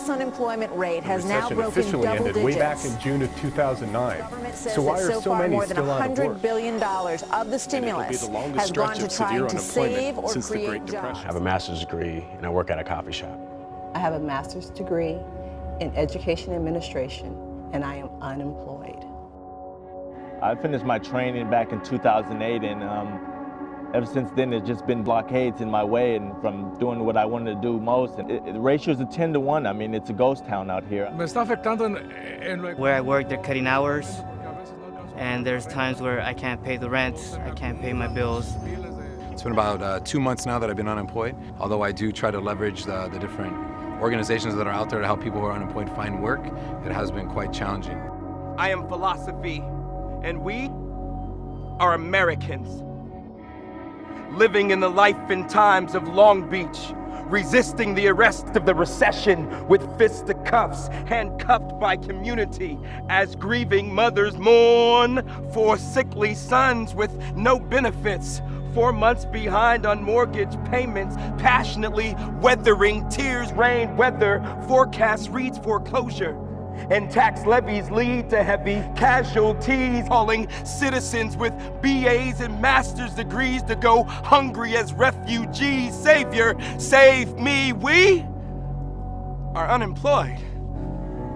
U.S. unemployment rate has now broken officially double ended digits. way back in June of 2009. Government says So why that are so many more than still out of $100 work? billion of the stimulus has gone to trying to save or create jobs. I have a master's degree and I work at a coffee shop. I have a master's degree in education administration and I am unemployed. I finished my training back in 2008 and ever since then there's just been blockades in my way and from doing what I wanted to do most. And the ratio is a 10-to-1. I mean, it's a ghost town out here. Where I work, they're cutting hours, and there's times where I can't pay the rent, I can't pay my bills. It's been about 2 months now that I've been unemployed, although I do try to leverage the different organizations that are out there to help people who are unemployed find work. It has been quite challenging. I am philosophy, and we are Americans. Living in the life and times of Long Beach, resisting the arrest of the recession with fisticuffs, handcuffed by community as grieving mothers mourn for sickly sons with no benefits. 4 months behind on mortgage payments, passionately weathering tears, rain, weather, forecast reads foreclosure. And tax levies lead to heavy casualties, hauling citizens with BAs and master's degrees to go hungry as refugees. Savior, save me. We are unemployed.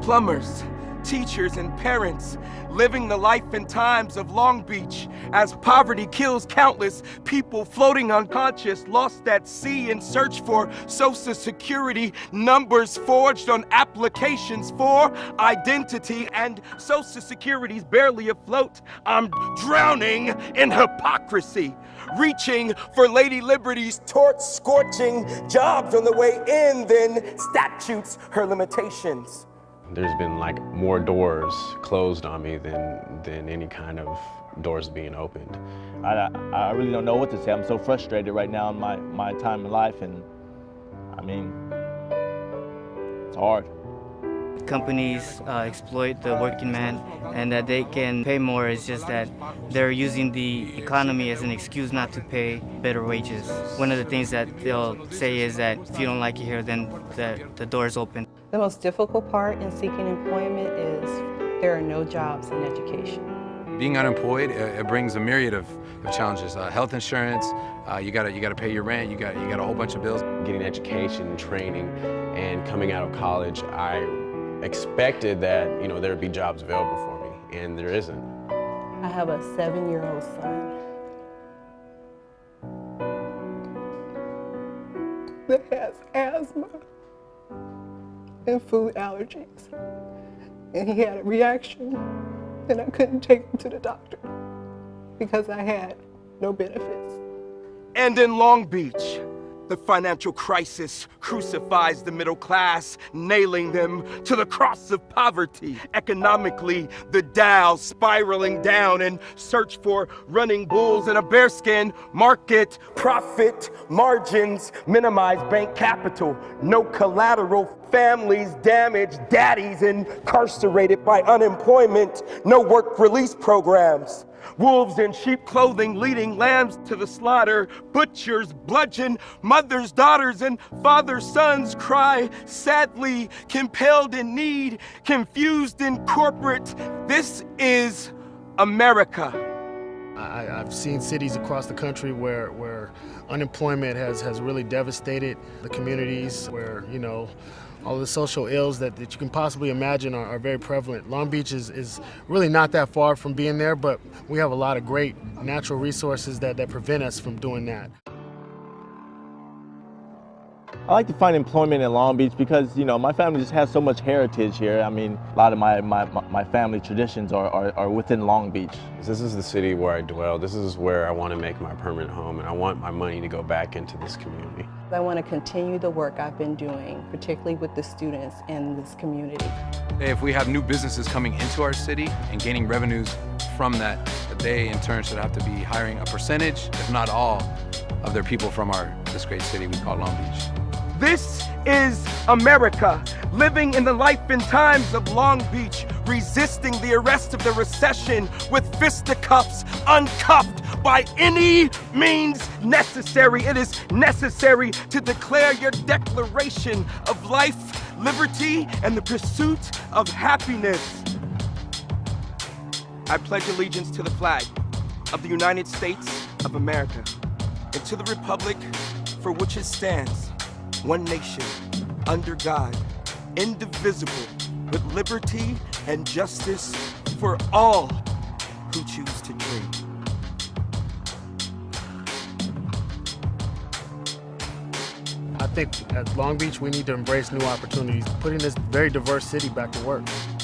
Plumbers, teachers, and parents living the life and times of Long Beach as poverty kills countless people floating unconscious, lost at sea in search for Social Security numbers forged on applications for identity, and Social Security's barely afloat. I'm drowning in hypocrisy, reaching for Lady Liberty's torch scorching jobs on the way in, then statutes her limitations. There's been like more doors closed on me than any kind of doors being opened. I really don't know what to say. I'm so frustrated right now in my time in life, and I mean, it's hard. Companies exploit the working man, and that they can pay more is just that they're using the economy as an excuse not to pay better wages. One of the things that they'll say is that if you don't like it here, then the door's open. The most difficult part in seeking employment is there are no jobs in education. Being unemployed, it brings a myriad of challenges. Health insurance, you gotta pay your rent, you got a whole bunch of bills. Getting education, training, and coming out of college, I expected that there would be jobs available for me, and there isn't. I have a 7-year-old son that has asthma and food allergies, and he had a reaction, and I couldn't take him to the doctor because I had no benefits. And in Long Beach, the financial crisis crucifies the middle class, nailing them to the cross of poverty. Economically, the Dow spiraling down in search for running bulls in a bearskin market. Profit margins minimize bank capital. No collateral. Families damaged, daddies incarcerated by unemployment. No work release programs. Wolves in sheep clothing leading lambs to the slaughter. Butchers bludgeon mothers, daughters, and fathers' sons cry sadly, compelled in need, confused in corporate. This is America. I've seen cities across the country where unemployment has really devastated the communities, where all the social ills that you can possibly imagine are very prevalent. Long Beach is really not that far from being there, but we have a lot of great natural resources that prevent us from doing that. I like to find employment in Long Beach because, my family just has so much heritage here. I mean, a lot of my family traditions are within Long Beach. This is the city where I dwell. This is where I want to make my permanent home, and I want my money to go back into this community. I want to continue the work I've been doing, particularly with the students in this community. If we have new businesses coming into our city and gaining revenues from that, they in turn should have to be hiring a percentage, if not all, of their people from this great city we call Long Beach. This is America, living in the life and times of Long Beach, resisting the arrest of the recession with fisticuffs, uncuffed by any means necessary. It is necessary to declare your declaration of life, liberty, and the pursuit of happiness. I pledge allegiance to the flag of the United States of America and to the republic for which it stands, one nation, under God, indivisible, with liberty and justice for all who choose to dream. I think at Long Beach, we need to embrace new opportunities, putting this very diverse city back to work.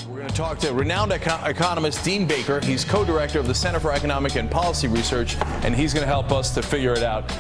We're going to talk to renowned economist Dean Baker. He's co-director of the Center for Economic and Policy Research, and he's going to help us to figure it out.